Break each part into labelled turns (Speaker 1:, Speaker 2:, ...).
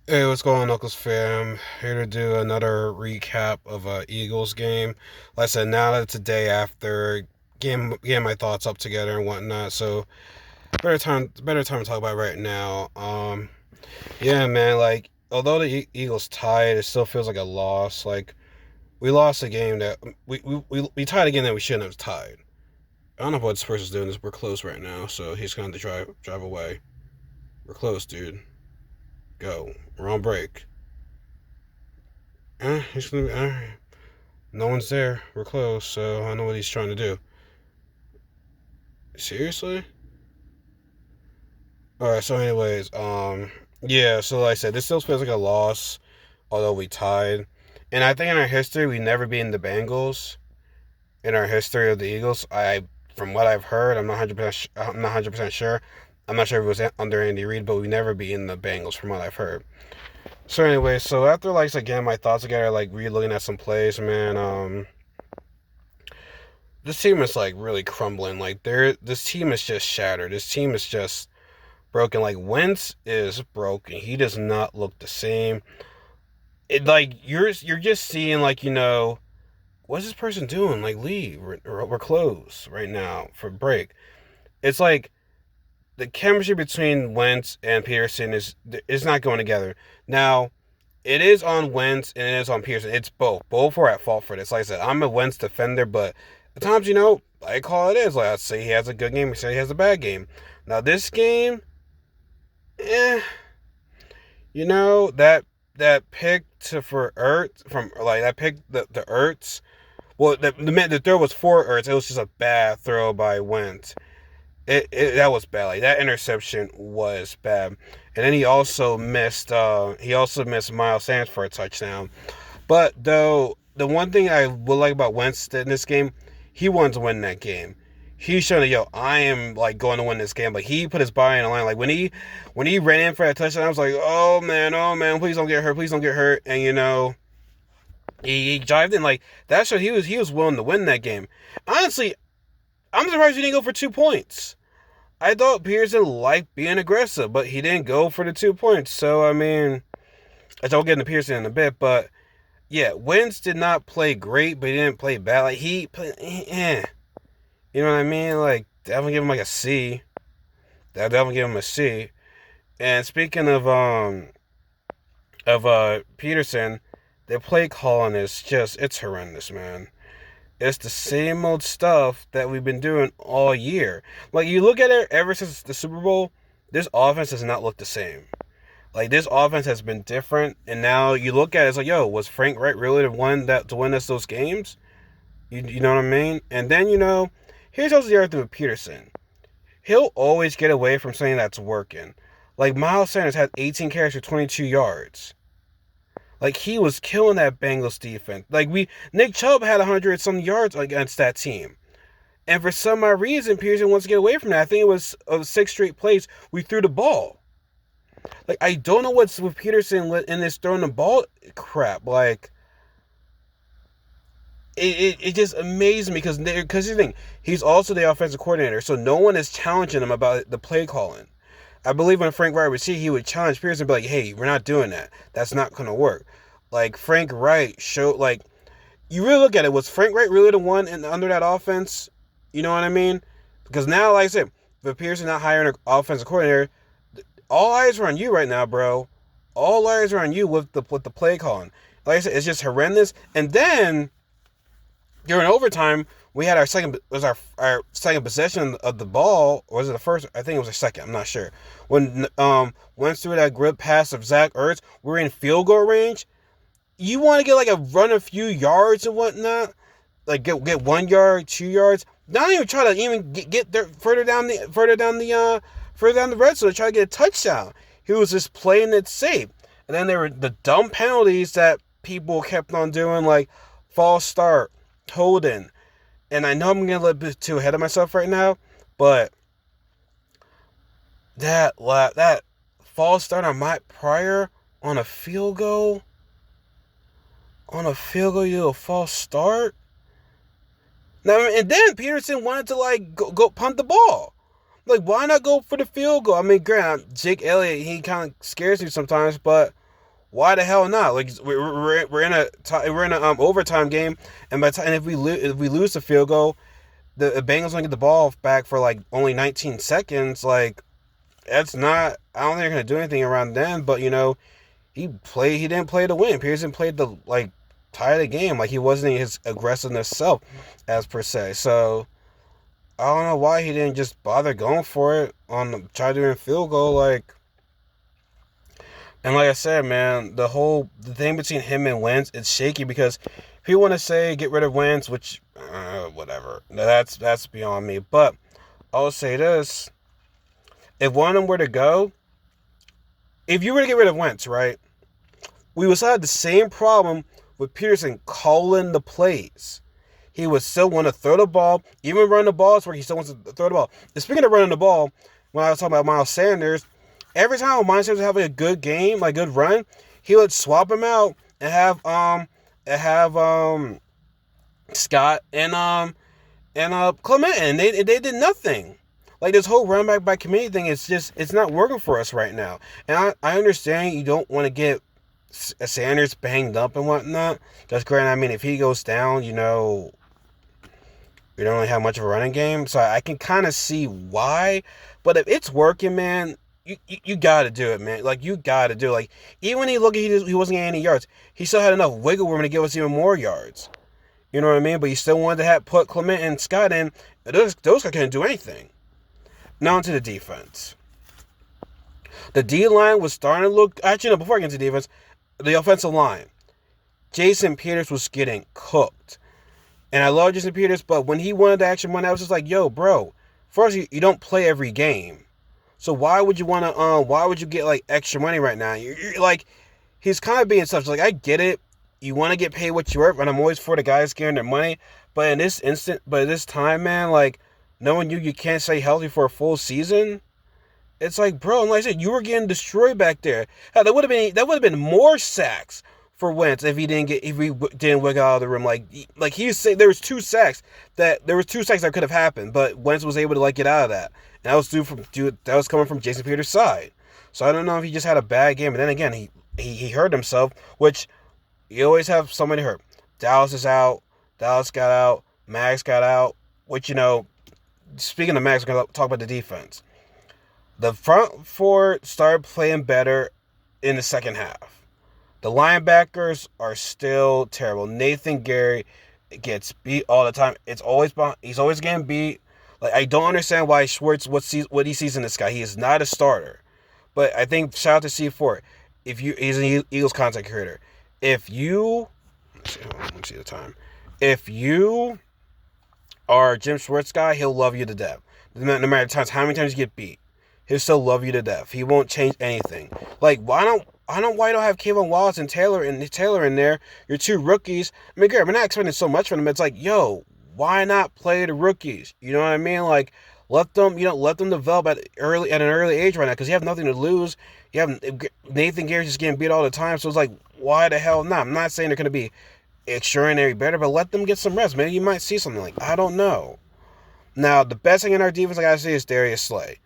Speaker 1: Hey, what's going on, Knuckles fam? Here to do another recap of a Eagles game. Like I said, now that it's a day after getting my thoughts up together and whatnot, so better time to talk about it right now. Yeah, man. Like, although the Eagles tied, it still feels like a loss. Like, we lost a game that we tied a game that we shouldn't have tied. I don't know what this person's doing. We're close right now, so he's going to drive away. We're close, dude. Go. We're on break. He's gonna. No one's there. We're close, so I know what he's trying to do. Seriously? Alright, so anyways, yeah, so like I said, this still feels like a loss, although we tied. And I think in our history, we never beaten the Bengals. In our history of the Eagles, from what I've heard, I'm not 100% sure. I'm not sure if it was under Andy Reid, but we never beaten the Bengals from what I've heard. So anyway, so after like again my thoughts together, like re-looking at some plays, man, this team is like really crumbling. Like this team is just shattered. This team is just broken. Like Wentz is broken. He does not look the same. It like you're just seeing like what's this person doing? Like leave. We're closed right now for break. It's like the chemistry between Wentz and Peterson is not going together. Now it is on Wentz and it is on Peterson. It's both. Both are at fault for this. Like I said, I'm a Wentz defender, but at times, I call it is. Like I say he has a good game, I say he has a bad game. Now this game, eh, that pick to for Ertz from like that pick the Ertz. Well, the throw was for Ertz. It was just a bad throw by Wentz. That was bad. Like that interception was bad. And then he also missed Miles Sanders for a touchdown. But though the one thing I would like about Wentz in this game, he wanted to win that game. He's showing that I am like going to win this game. Like he put his body on the line. Like when he ran in for that touchdown, I was like, oh man, please don't get hurt, please don't get hurt. And he jived in like that showed he was willing to win that game. Honestly, I'm surprised he didn't go for 2 points. I thought Pearson liked being aggressive, but he didn't go for the 2 points. So I mean, I'll get into Pearson in a bit, but yeah, Wentz did not play great, but he didn't play bad. Like he played, you know what I mean? Like definitely give him like a C. That definitely give him a C. And speaking of Peterson, the play calling is it's horrendous, man. It's the same old stuff that we've been doing all year. Like you look at it ever since the Super Bowl, this offense does not look the same. Like this offense has been different, and now you look at it, it's like, yo, was Frank Wright really the one to win us those games? You know what I mean? And then here's also the other thing with Peterson. He'll always get away from something that's working. Like Miles Sanders had 18 carries for 22 yards. Like he was killing that Bengals defense. Like Nick Chubb had 100 some yards against that team. And for some odd reason, Peterson wants to get away from that. I think it was 6 straight plays we threw the ball. Like I don't know what's with Peterson in this throwing the ball crap. Like it just amazed me because the thing, he's also the offensive coordinator, so no one is challenging him about the play calling. I believe when Frank Wright would see, he would challenge Pearson and be like, hey, we're not doing that. That's not going to work. Like, Frank Wright showed, like, you really look at it, was Frank Wright really the one under that offense? You know what I mean? Because now, like I said, if Pearson not hiring an offensive coordinator, all eyes are on you right now, bro. All eyes are on you with the play calling. Like I said, it's just horrendous. And then during overtime, we had our second possession of the ball, or was it the first? I think it was the second. I'm not sure. When went through that grip pass of Zach Ertz, we're in field goal range. You want to get like a run a few yards and whatnot, like get 1 yard, 2 yards. Not even try to even get there further down the red zone to try to get a touchdown. He was just playing it safe. And then there were the dumb penalties that people kept on doing, like false start, holding. And I know I'm getting a little bit too ahead of myself right now, but that false start on Mike Pryor on a field goal, you do a false start. Now and then Peterson wanted to like go punt the ball. Like why not go for the field goal? I mean, granted, Jake Elliott, he kind of scares me sometimes, but Why the hell not? Like we're in a overtime game, and and if we lose the field goal, the Bengals gonna get the ball back for like only 19 seconds. Like that's not. I don't think they're gonna do anything around then. But he didn't play to win. Pearson played to like tie the game. Like he wasn't his aggressiveness self, as per se. So I don't know why he didn't just bother going for it on try doing a field goal. And like I said, man, the thing between him and Wentz, it's shaky because if you want to say get rid of Wentz, which whatever, that's beyond me. But I'll say this: if one of them were to go, if you were to get rid of Wentz, right, we would still have the same problem with Peterson calling the plays. He would still want to throw the ball, even run the balls where he still wants to throw the ball. And speaking of running the ball, when I was talking about Miles Sanders, every time Miles Sanders was having a good game, like good run, he would swap him out and have Scott and Clement, and they did nothing. Like this whole run back by committee thing, it's not working for us right now. And I understand you don't want to get Sanders banged up and whatnot. Just granted, I mean, if he goes down, we don't really have much of a running game, so I can kind of see why. But if it's working, man, you got to do it, man. Like, you got to do it. Like, even when he wasn't getting any yards, he still had enough wiggle room to give us even more yards. You know what I mean? But he still wanted to put Clement and Scott in. Those guys couldn't do anything. Now into the defense. The D-line was starting to look... Actually, no, before I get into defense, the offensive line. Jason Peters was getting cooked. And I love Jason Peters, but when he wanted the action money, I was just like, yo, bro, first, you don't play every game. So why would you want to, why would you get, like, extra money right now? You're like, he's kind of being such, like, I get it. You want to get paid what you're worth, and I'm always for the guys getting their money. But in this time, man, like, knowing you can't stay healthy for a full season, it's like, bro, and like I said, you were getting destroyed back there. Hell, that would have been more sacks for Wentz if he didn't wiggle out of the room. Like he was saying, there was two sacks that could have happened, but Wentz was able to like get out of that, and that was coming from Jason Peters' side. So I don't know if he just had a bad game, but then again, he hurt himself, which you always have somebody hurt. Dallas is out. Dallas got out. Max got out. Which speaking of Max, we're gonna talk about the defense. The front four started playing better in the second half. The linebackers are still terrible. Nathan Gary gets beat all the time. He's always getting beat. Like, I don't understand why Schwartz what he sees in this guy. He is not a starter. But I think shout out to C4. He's an Eagles content creator. Let me see the time. If you are a Jim Schwartz guy, he'll love you to death. No matter how many times you get beat, he'll still love you to death. He won't change anything. Like, why don't have Kayvon Wallace and Taylor in there? Your two rookies. I mean, we're not expecting so much from them. It's like, yo, why not play the rookies? You know what I mean? Like, let them develop at an early age right now, because you have nothing to lose. You have Nathan Gary's just getting beat all the time, so it's like, why the hell not? I'm not saying they're going to be extraordinary better, but let them get some rest. Maybe you might see something. Like, I don't know. Now, the best thing in our defense, I gotta say, is Darius Slay.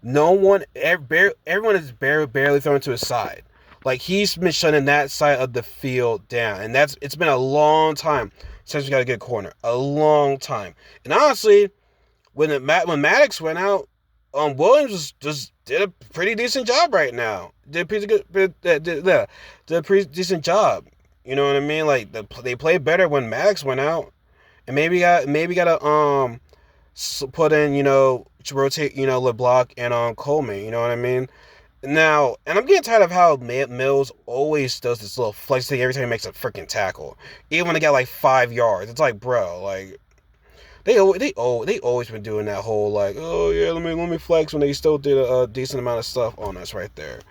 Speaker 1: Everyone is barely thrown to his side. Like, he's been shutting that side of the field down, and it's been a long time since we got a good corner. A long time. And honestly, when Maddox went out, Williams just did a pretty decent job right now. Did a pretty decent job. You know what I mean? Like, they played better when Maddox went out, and maybe got to put in, rotate, LeBlanc and Coleman. You know what I mean? Now, and I'm getting tired of how Mills always does this little flex thing every time he makes a freaking tackle, even when they got like 5 yards. It's like, bro, like they always been doing that whole like, oh yeah, let me flex, when they still did a decent amount of stuff on us right there.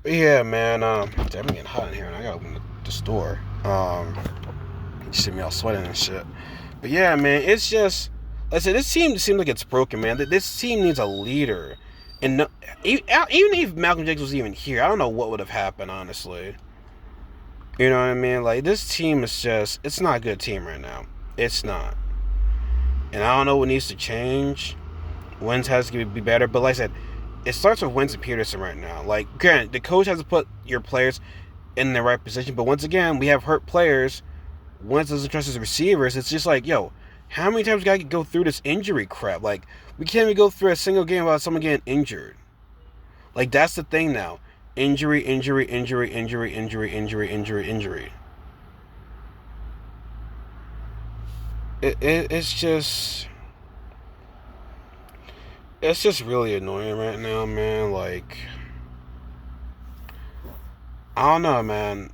Speaker 1: But yeah, man, I'm getting hot in here, and I gotta open the store. You see me all sweating and shit. But yeah, man, it's just, like I said, this team seems like it's broken, man. This team needs a leader. And even if Malcolm Jenkins was even here, I don't know what would have happened, honestly. You know what I mean? Like, this team is just, it's not a good team right now. It's not. And I don't know what needs to change. Wins has to be better. But like I said, it starts with Wentz and Peterson right now. Like, granted, the coach has to put your players in the right position, but once again, we have hurt players. Wentz doesn't trust his receivers. It's just like, yo, how many times we gotta go through this injury crap? Like, we can't even go through a single game without someone getting injured. Like, that's the thing now. Injury, injury, injury, injury, injury, injury, injury, injury. It's just... It's just really annoying right now, man. Like, I don't know, man.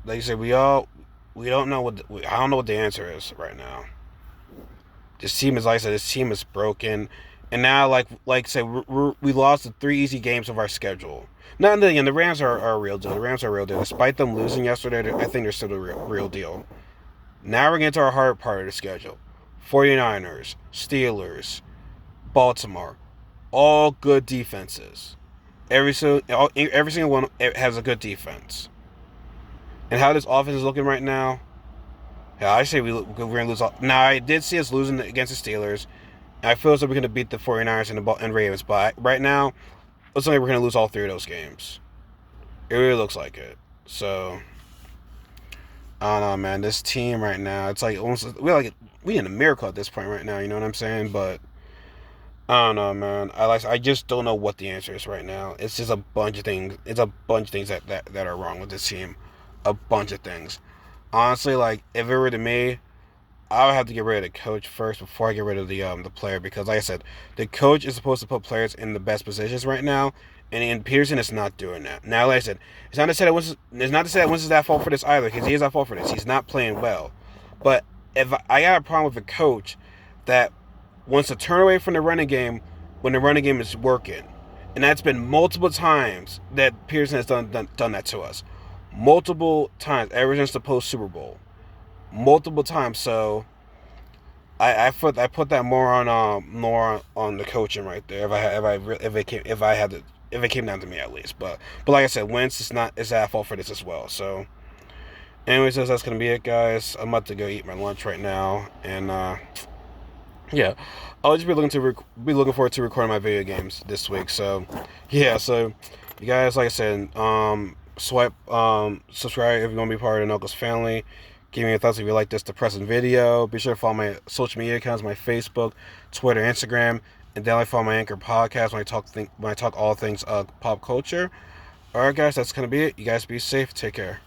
Speaker 1: Like you said, we don't know I don't know what the answer is right now. This team is, like I said, this team is broken, and now, like I said, we lost the 3 easy games of our schedule. Now, again, the Rams are a real deal. The Rams are a real deal. Despite them losing yesterday, I think they're still a real deal. Now we're getting to our hard part of the schedule. 49ers, Steelers, Baltimore, all good defenses. Every single one has a good defense. And how this offense is looking right now, yeah, I say we're going to lose. Now, I did see us losing against the Steelers. And I feel as though we're going to beat the 49ers and Ravens. But right now, it looks like we're going to lose all 3 of those games. It really looks like it. So, I don't know, man. This team right now, it's like almost we in a miracle at this point right now. You know what I'm saying? But I don't know, man. I just don't know what the answer is right now. It's just a bunch of things. It's a bunch of things that are wrong with this team. A bunch of things. Honestly, like, if it were to me, I would have to get rid of the coach first before I get rid of the player, because, like I said, the coach is supposed to put players in the best positions right now, and Peterson is not doing that. Now, like I said, it's not to say that Wentz is at fault for this either, because he is at fault for this. He's not playing well. But if I got a problem with a coach that wants to turn away from the running game when the running game is working, and that's been multiple times that Peterson has done that to us. Multiple times, ever since the post Super Bowl, multiple times. So I put that more on the coaching right there. If it came down to me, at least. But like I said, Wentz is at fault for this as well. So, anyways, that's gonna be it, guys. I'm about to go eat my lunch right now, and yeah, I'll just be looking forward to recording my video games this week. So, yeah, so you guys, like I said, subscribe if you want to be part of the Knuckles family. Give me a thumbs up if you like this depressing video. Be sure to follow my social media accounts, my Facebook, Twitter, Instagram, and then follow my Anchor podcast when I talk all things pop culture. Alright, guys, that's gonna be it. You guys be safe. Take care.